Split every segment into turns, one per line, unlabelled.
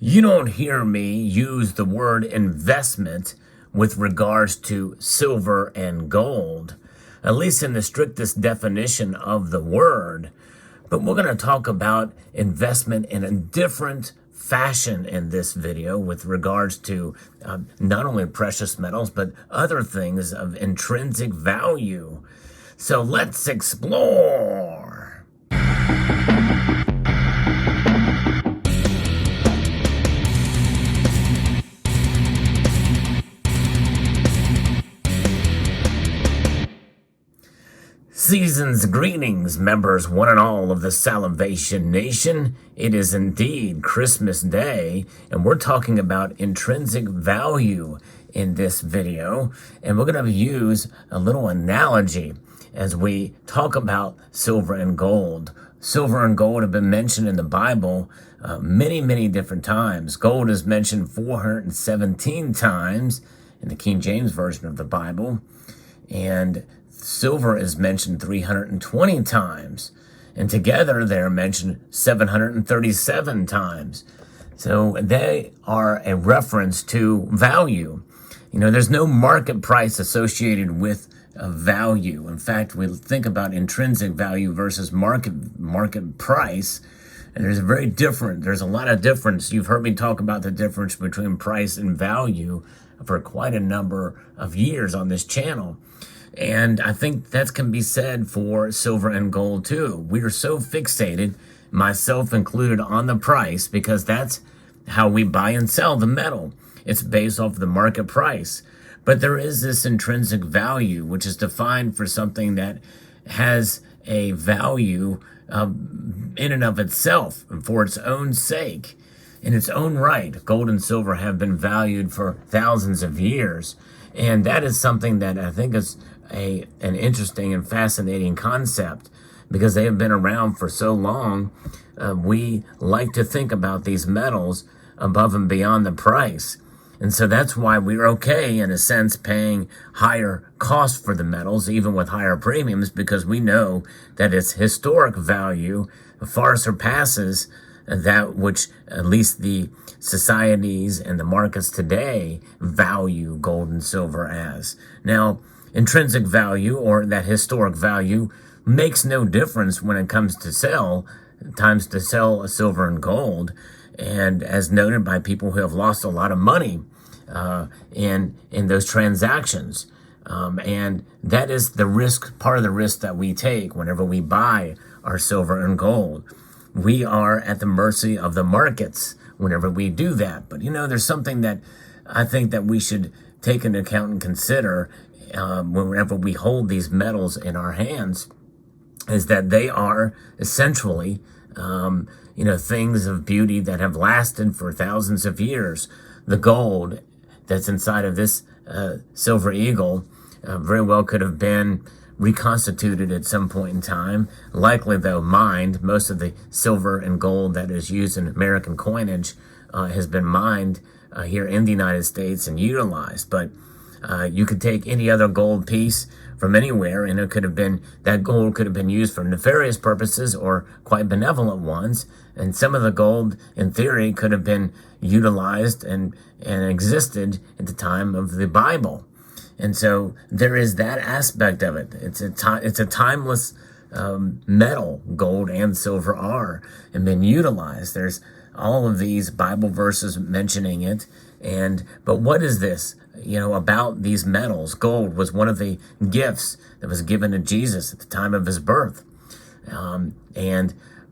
You don't hear me use the word investment with regards to silver and gold, at least in the strictest definition of the word. But we're going to talk about investment in a different fashion in this video with regards to not only precious metals, but other things of intrinsic value. So let's explore. Season's greetings, members one and all of the Salvation Nation. It is indeed Christmas Day, and we're talking about intrinsic value in this video. And we're going to use a little analogy as we talk about silver and gold. Silver and gold have been mentioned in the Bible many different times. Gold is mentioned 417 times in the King James Version of the Bible, and silver is mentioned 320 times, and together they're mentioned 737 times. So they are a reference to value. You know, there's no market price associated with value. In fact, we think about intrinsic value versus market price, and there's a lot of difference. You've heard me talk about the difference between price and value for quite a number of years on this channel. And I think that can be said for silver and gold too. We are so fixated, myself included, on the price because that's how we buy and sell the metal. It's based off the market price. But there is this intrinsic value, which is defined for something that has a value in and of itself and for its own sake. In its own right, gold and silver have been valued for thousands of years. And that is something that I think is an interesting and fascinating concept because they have been around for so long. We like to think about these metals above and beyond the price. And so that's why we're okay, in a sense, paying higher costs for the metals, even with higher premiums, because we know that its historic value far surpasses that which at least the societies and the markets today value gold and silver as. Now, intrinsic value, or that historic value, makes no difference when it comes to sell silver and gold. And as noted by people who have lost a lot of money in those transactions. And that is the risk, part of the risk that we take whenever we buy our silver and gold. We are at the mercy of the markets whenever we do that. But, you know, there's something that I think that we should take into account and consider whenever we hold these metals in our hands, is that they are essentially, things of beauty that have lasted for thousands of years. The gold that's inside of this silver eagle very well could have been reconstituted at some point in time, likely though mined. Most of the silver and gold that is used in American coinage has been mined here in the United States and utilized. But you could take any other gold piece from anywhere, and that gold could have been used for nefarious purposes or quite benevolent ones. And some of the gold, in theory, could have been utilized and existed at the time of the Bible. And so there is that aspect of it. It's a timeless metal. Gold and silver are, and been utilized. There's all of these Bible verses mentioning it. But what is this, about these metals? Gold was one of the gifts that was given to Jesus at the time of his birth.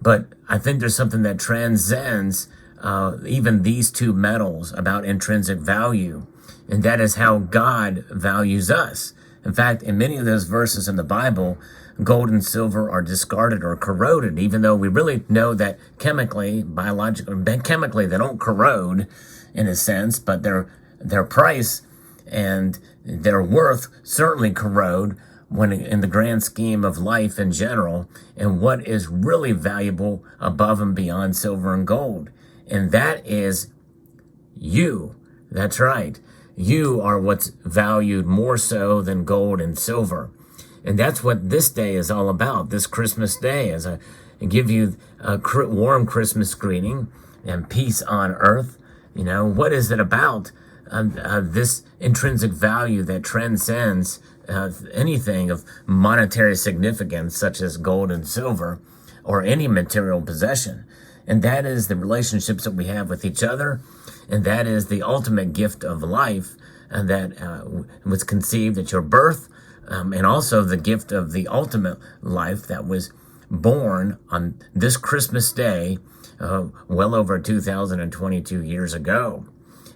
But I think there's something that transcends even these two metals about intrinsic value. And that is how God values us. In fact, in many of those verses in the Bible, gold and silver are discarded or corroded, even though we really know that chemically, they don't corrode in a sense, but their price and their worth certainly corrode when in the grand scheme of life in general, and what is really valuable above and beyond silver and gold. And that is you. That's right. You are what's valued more so than gold and silver. And that's what this day is all about, this Christmas day, as I give you a warm Christmas greeting. and peace on earth. What is it about this intrinsic value that transcends anything of monetary significance, such as gold and silver, or any material possession? And that is the relationships that we have with each other, and that is the ultimate gift of life, and that was conceived at your birth, and also the gift of the ultimate life that was born on this Christmas day, well over 2022 years ago.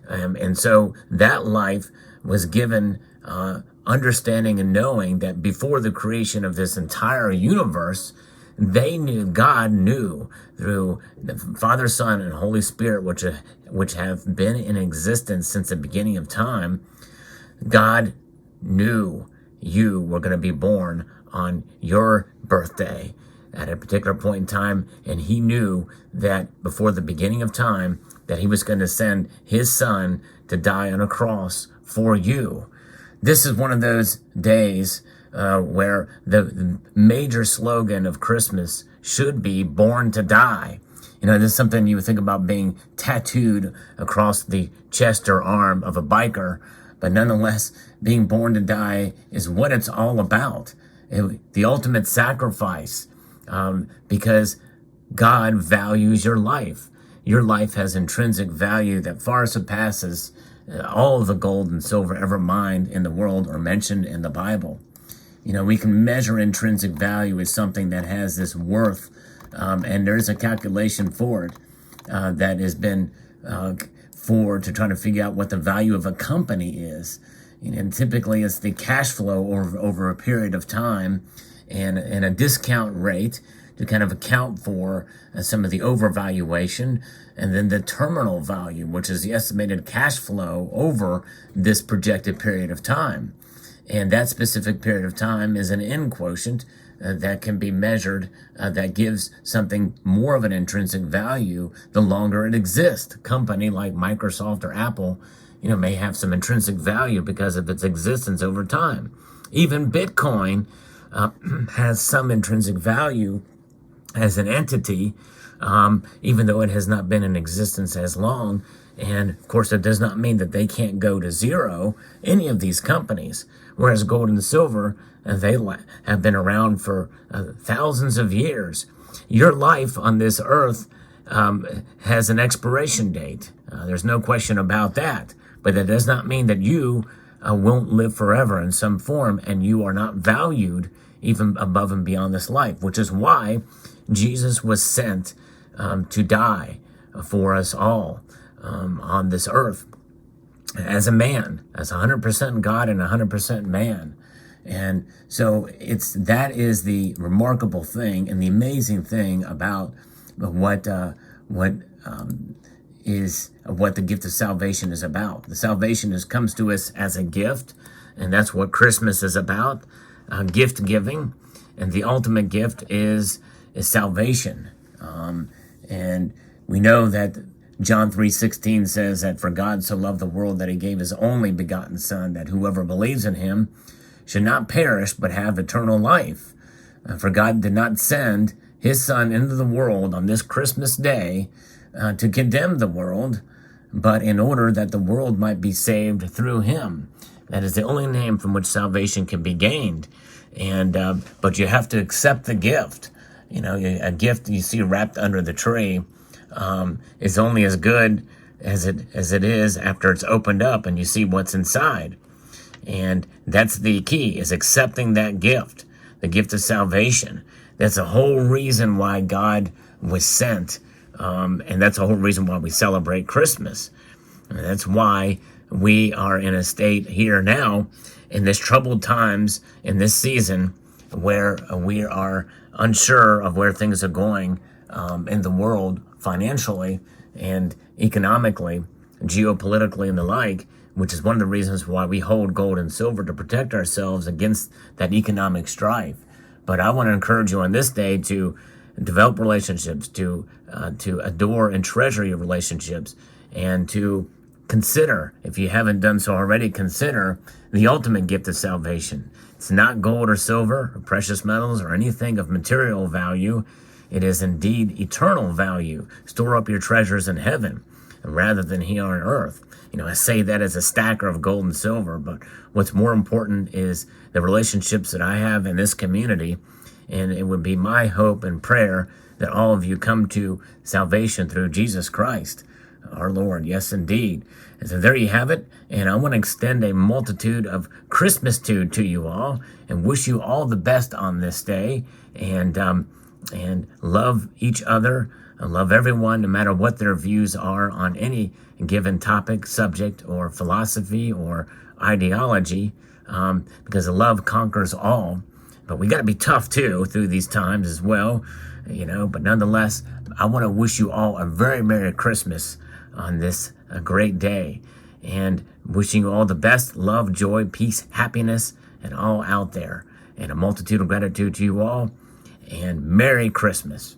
And so that life was given understanding and knowing that before the creation of this entire universe, God knew through the Father, Son, and Holy Spirit, which have been in existence since the beginning of time. God knew you were going to be born on your birthday at a particular point in time, and he knew that before the beginning of time that he was going to send his son to die on a cross for you. This is one of those days where the major slogan of Christmas should be "Born to Die." This is something you would think about being tattooed across the chest or arm of a biker, but nonetheless, being born to die is what it's all about. The ultimate sacrifice, because God values your life. Your life has intrinsic value that far surpasses all of the gold and silver ever mined in the world or mentioned in the Bible. We can measure intrinsic value as something that has this worth, and there's a calculation for it that has been to try to figure out what the value of a company is. And typically it's the cash flow over a period of time and a discount rate to kind of account for some of the overvaluation, and then the terminal value, which is the estimated cash flow over this projected period of time. And that specific period of time is an end quotient that can be measured, that gives something more of an intrinsic value the longer it exists. A company like Microsoft or Apple, may have some intrinsic value because of its existence over time. Even Bitcoin has some intrinsic value as an entity, even though it has not been in existence as long. And of course, it does not mean that they can't go to zero, any of these companies. Whereas gold and silver, they have been around for thousands of years. Your life on this earth has an expiration date. There's no question about that. But that does not mean that you won't live forever in some form, and you are not valued even above and beyond this life, which is why Jesus was sent to die for us all on this earth as a man, as 100% God and 100% man. And so that is the remarkable thing and the amazing thing about what the gift of salvation is about. The salvation comes to us as a gift, and that's what Christmas is about, gift giving. And the ultimate gift is salvation. And we know that John 3:16 says that for God so loved the world that he gave his only begotten Son, that whoever believes in him should not perish but have eternal life. For God did not send his Son into the world on this Christmas day to condemn the world, but in order that the world might be saved through him. That is the only name from which salvation can be gained. And but you have to accept the gift. A gift you see wrapped under the tree is only as good as it is after it's opened up and you see what's inside. And that's the key, is accepting that gift, the gift of salvation. That's the whole reason why God was sent. And that's the whole reason why we celebrate Christmas. And that's why we are in a state here now in this troubled times, in this season, where we are unsure of where things are going in the world financially and economically, geopolitically and the like, which is one of the reasons why we hold gold and silver, to protect ourselves against that economic strife. But I want to encourage you on this day to develop relationships, to adore and treasure your relationships, and to consider, if you haven't done so already, consider the ultimate gift of salvation. It's not gold or silver or precious metals or anything of material value. It is indeed eternal value. Store up your treasures in heaven rather than here on earth. I say that as a stacker of gold and silver, but what's more important is the relationships that I have in this community. And it would be my hope and prayer that all of you come to salvation through Jesus Christ, our Lord. Yes, indeed. And so there you have it. And I want to extend a multitude of Christmas-tude to you all and wish you all the best on this day. And love each other. Love everyone, no matter what their views are on any given topic, subject, or philosophy or ideology, because love conquers all. But we got to be tough, too, through these times as well, But nonetheless, I want to wish you all a very Merry Christmas on this great day. And wishing you all the best, love, joy, peace, happiness, and all out there. And a multitude of gratitude to you all. And Merry Christmas.